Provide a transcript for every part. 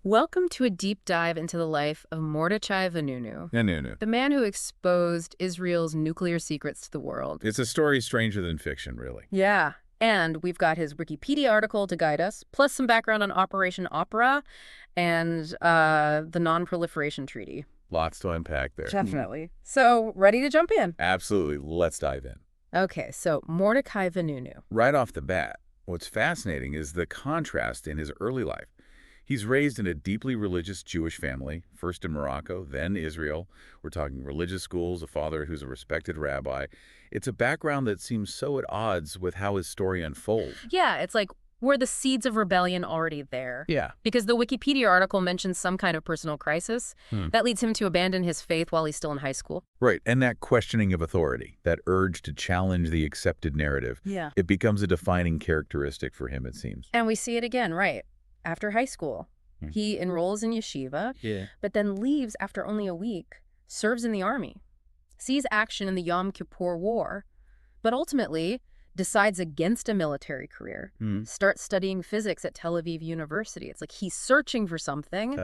Welcome to a deep dive into the life of Mordechai Vanunu, Vanunu. the man who exposed Israel's nuclear secrets to the world. It's a story stranger than fiction, really. Yeah, and we've got his Wikipedia article to guide us, plus some background on Operation Opera and the Non-Proliferation Treaty. Lots to unpack there. Definitely. So, ready to jump in? Absolutely. Let's dive in. Okay, so Mordechai Vanunu. Right off the bat, what's fascinating is the contrast in his early life. He's raised in a deeply religious Jewish family, first in Morocco, then Israel. We're talking religious schools, a father who's a respected rabbi. It's a background that seems so at odds with how his story unfolds. Yeah, it's like, were the seeds of rebellion already there? Yeah. Because the Wikipedia article mentions some kind of personal crisis that leads him to abandon his faith while he's still in high school. Right, and that questioning of authority, that urge to challenge the accepted narrative, Yeah. it becomes a defining characteristic for him, it seems. And we see it again, right? After high school, he enrolls in yeshiva, but then leaves after only a week, serves in the army, sees action in the Yom Kippur War, but ultimately decides against a military career, starts studying physics at Tel Aviv University. It's like he's searching for something,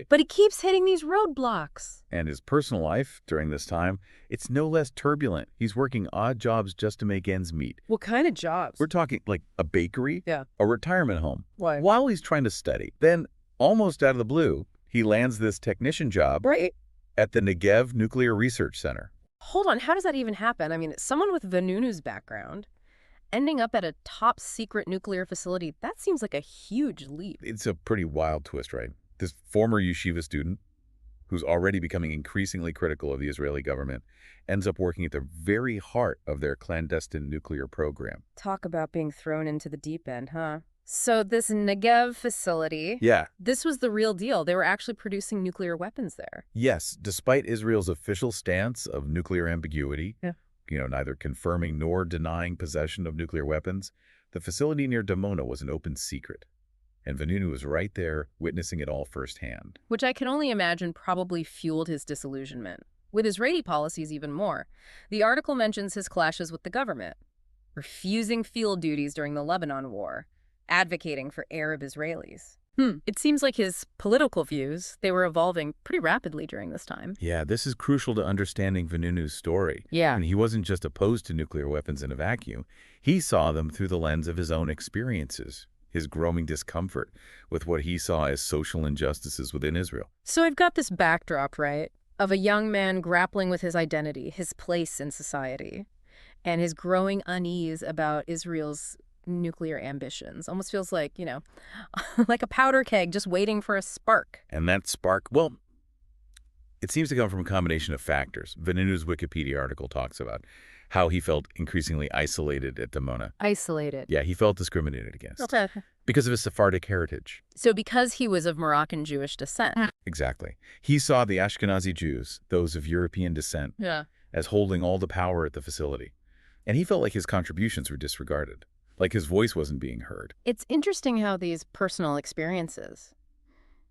but he keeps hitting these roadblocks. And his personal life during this time, it's no less turbulent. He's working odd jobs just to make ends meet. What kind of jobs? We're talking like a bakery, Yeah. a retirement home, Why? while he's trying to study. Then, almost out of the blue, he lands this technician job Right. at the Negev Nuclear Research Center. Hold on, how does that even happen? I mean, someone with Vanunu's background ending up at a top secret nuclear facility, that seems like a huge leap. It's a pretty wild twist, right? This former yeshiva student, who's already becoming increasingly critical of the Israeli government, ends up working at the very heart of their clandestine nuclear program. Talk about being thrown into the deep end, huh? So this Negev facility, Yeah. this was the real deal. They were actually producing nuclear weapons there. Yes, despite Israel's official stance of nuclear ambiguity, neither confirming nor denying possession of nuclear weapons, the facility near Dimona was an open secret. And Vanunu was right there, witnessing it all firsthand. Which I can only imagine probably fueled his disillusionment. With Israeli policies even more. The article mentions his clashes with the government, refusing field duties during the Lebanon War, advocating for Arab Israelis. It seems like his political views, they were evolving pretty rapidly during this time. Yeah, this is crucial to understanding Vanunu's story. Yeah. And he wasn't just opposed to nuclear weapons in a vacuum. He saw them through the lens of his own experiences, his growing discomfort with what he saw as social injustices within Israel. So I've got this backdrop, right, of a young man grappling with his identity, his place in society, and his growing unease about Israel's nuclear ambitions. Almost feels like, like a powder keg just waiting for a spark. And that spark, well, it seems to come from a combination of factors. Vanunu's Wikipedia article talks about how he felt increasingly isolated at Dimona. Isolated. Yeah, he felt discriminated against. Okay. Because of his Sephardic heritage. So because he was of Moroccan Jewish descent. Exactly. He saw the Ashkenazi Jews, those of European descent, Yeah. as holding all the power at the facility. And he felt like his contributions were disregarded, like his voice wasn't being heard. It's interesting how these personal experiences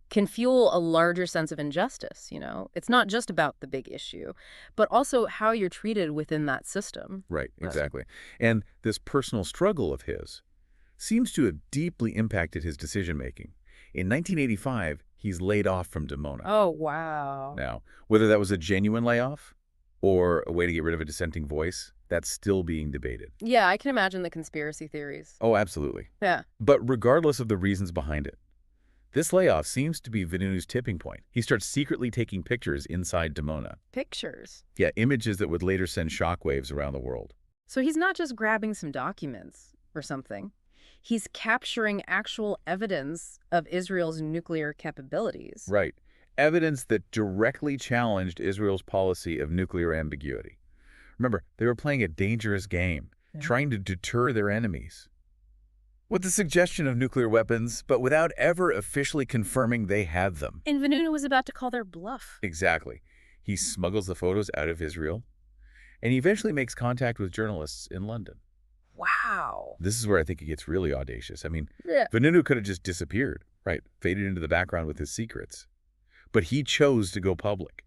can fuel a larger sense of injustice, It's not just about the big issue, but also how you're treated within that system. Right, exactly. And this personal struggle of his seems to have deeply impacted his decision-making. In 1985, he's laid off from Dimona. Oh, wow. Now, whether that was a genuine layoff or a way to get rid of a dissenting voice, that's still being debated. Yeah, I can imagine the conspiracy theories. Oh, absolutely. Yeah. But regardless of the reasons behind it, this layoff seems to be Vanunu's tipping point. He starts secretly taking pictures inside Dimona. Pictures. Yeah, images that would later send shockwaves around the world. So he's not just grabbing some documents or something. He's capturing actual evidence of Israel's nuclear capabilities. Right. Evidence that directly challenged Israel's policy of nuclear ambiguity. Remember, they were playing a dangerous game, trying to deter their enemies. With the suggestion of nuclear weapons, but without ever officially confirming they had them. And Vanunu was about to call their bluff. Exactly. He smuggles the photos out of Israel, and he eventually makes contact with journalists in London. Wow. This is where I think it gets really audacious. I mean, Yeah. Vanunu could have just disappeared, right? Faded into the background with his secrets. But he chose to go public.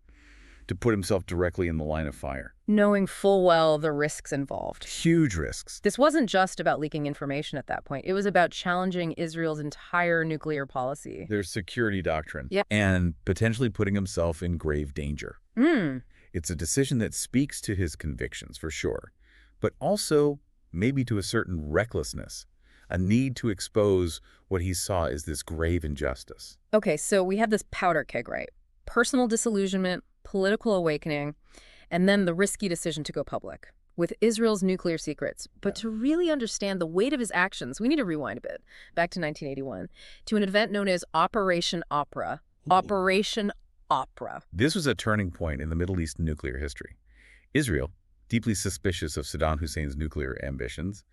to put himself directly in the line of fire. Knowing full well the risks involved. Huge risks. This wasn't just about leaking information at that point. It was about challenging Israel's entire nuclear policy. Their security doctrine. Yeah. And potentially putting himself in grave danger. It's a decision that speaks to his convictions, for sure, but also maybe to a certain recklessness, a need to expose what he saw as this grave injustice. Okay, so we have this powder keg, right? Personal disillusionment, political awakening, and then the risky decision to go public with Israel's nuclear secrets. But to really understand the weight of his actions, we need to rewind a bit, back to 1981, to an event known as Operation Opera. Operation Opera. This was a turning point in the Middle East nuclear history. Israel, deeply suspicious of Saddam Hussein's nuclear ambitions,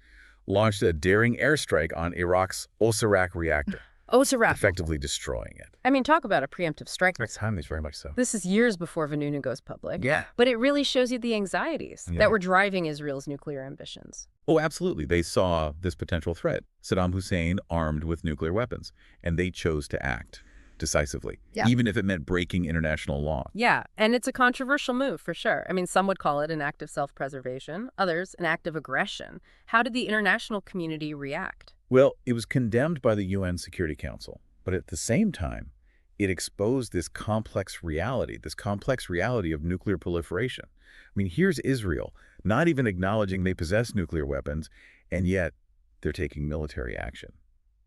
launched a daring airstrike on Iraq's Osirak reactor. Osirak. Effectively destroying it. I mean, talk about a preemptive strike. It's timely, very much so. This is years before Vanunu goes public. Yeah. But it really shows you the anxieties that were driving Israel's nuclear ambitions. Oh, absolutely. They saw this potential threat. Saddam Hussein armed with nuclear weapons, and they chose to act decisively, even if it meant breaking international law. Yeah, and it's a controversial move, for sure. I mean, some would call it an act of self-preservation, others an act of aggression. How did the international community react? Well, it was condemned by the UN Security Council, but at the same time, it exposed this complex reality of nuclear proliferation. I mean, here's Israel, not even acknowledging they possess nuclear weapons, and yet they're taking military action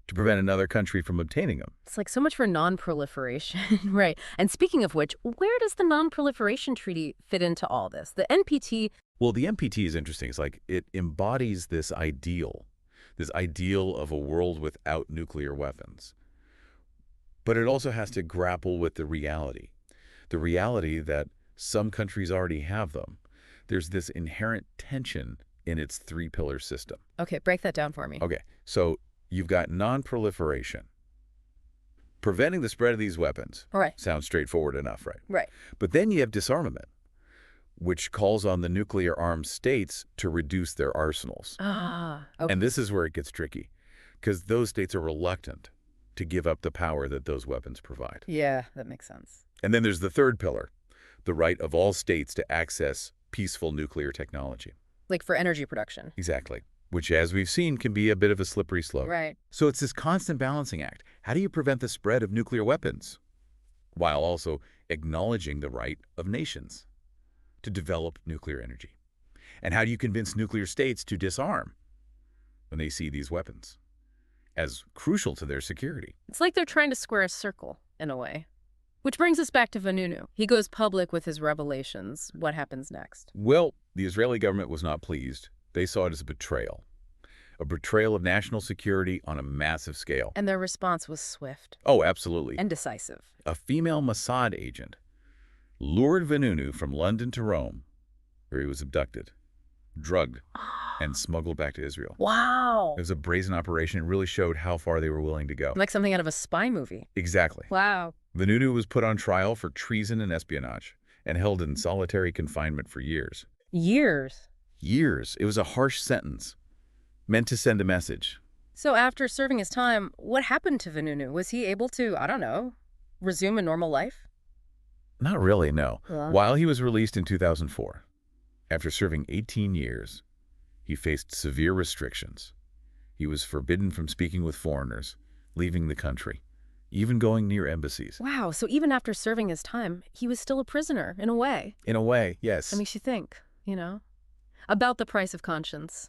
to prevent another country from obtaining them. It's like so much for non-proliferation, right? And speaking of which, where does the Non-Proliferation Treaty fit into all this? The NPT... Well, the NPT is interesting. It's like it embodies this ideal of a world without nuclear weapons. But it also has to grapple with the reality that some countries already have them. There's this inherent tension in its three-pillar system. Okay, break that down for me. Okay, so you've got non-proliferation. Preventing the spread of these weapons. Right. Sounds straightforward enough, right? Right. But then you have disarmament, which calls on the nuclear-armed states to reduce their arsenals. Okay. And this is where it gets tricky, because those states are reluctant to give up the power that those weapons provide. Yeah, that makes sense. And then there's the third pillar, the right of all states to access peaceful nuclear technology. Like for energy production. Exactly. Which, as we've seen, can be a bit of a slippery slope. Right. So it's this constant balancing act. How do you prevent the spread of nuclear weapons while also acknowledging the right of nations to develop nuclear energy? And how do you convince nuclear states to disarm when they see these weapons as crucial to their security? It's like they're trying to square a circle, in a way. Which brings us back to Vanunu. He goes public with his revelations. What happens next? Well, the Israeli government was not pleased. They saw it as a betrayal of national security on a massive scale. And their response was swift. Oh, absolutely. And decisive. A female Mossad agent lured Vanunu from London to Rome, where he was abducted, drugged, and smuggled back to Israel. Wow. It was a brazen operation. It really showed how far they were willing to go. Like something out of a spy movie. Exactly. Wow. Vanunu was put on trial for treason and espionage and held in solitary confinement for years. Years? Years. It was a harsh sentence, meant to send a message. So after serving his time, what happened to Vanunu? Was he able to, I don't know, resume a normal life? Not really, no. While he was released in 2004, after serving 18 years, he faced severe restrictions. He was forbidden from speaking with foreigners, leaving the country, even going near embassies. Wow, so even after serving his time, he was still a prisoner, in a way. In a way, yes. That makes you think, about the price of conscience.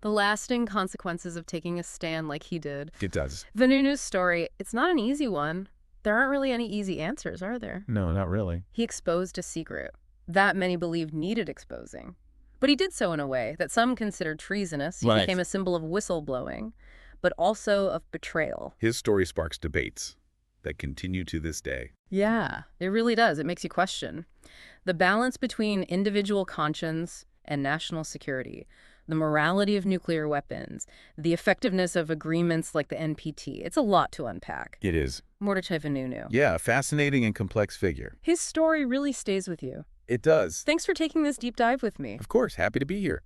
The lasting consequences of taking a stand like he did. It does. Vanunu's story, it's not an easy one. There aren't really any easy answers, are there? No, not really. He exposed a secret that many believed needed exposing. But he did so in a way that some considered treasonous. He became a symbol of whistleblowing, but also of betrayal. His story sparks debates that continue to this day. Yeah, it really does. It makes you question the balance between individual conscience and national security, the morality of nuclear weapons, the effectiveness of agreements like the NPT. It's a lot to unpack. It is. Mordechai Vanunu. Yeah, a fascinating and complex figure. His story really stays with you. It does. Thanks for taking this deep dive with me. Of course, happy to be here.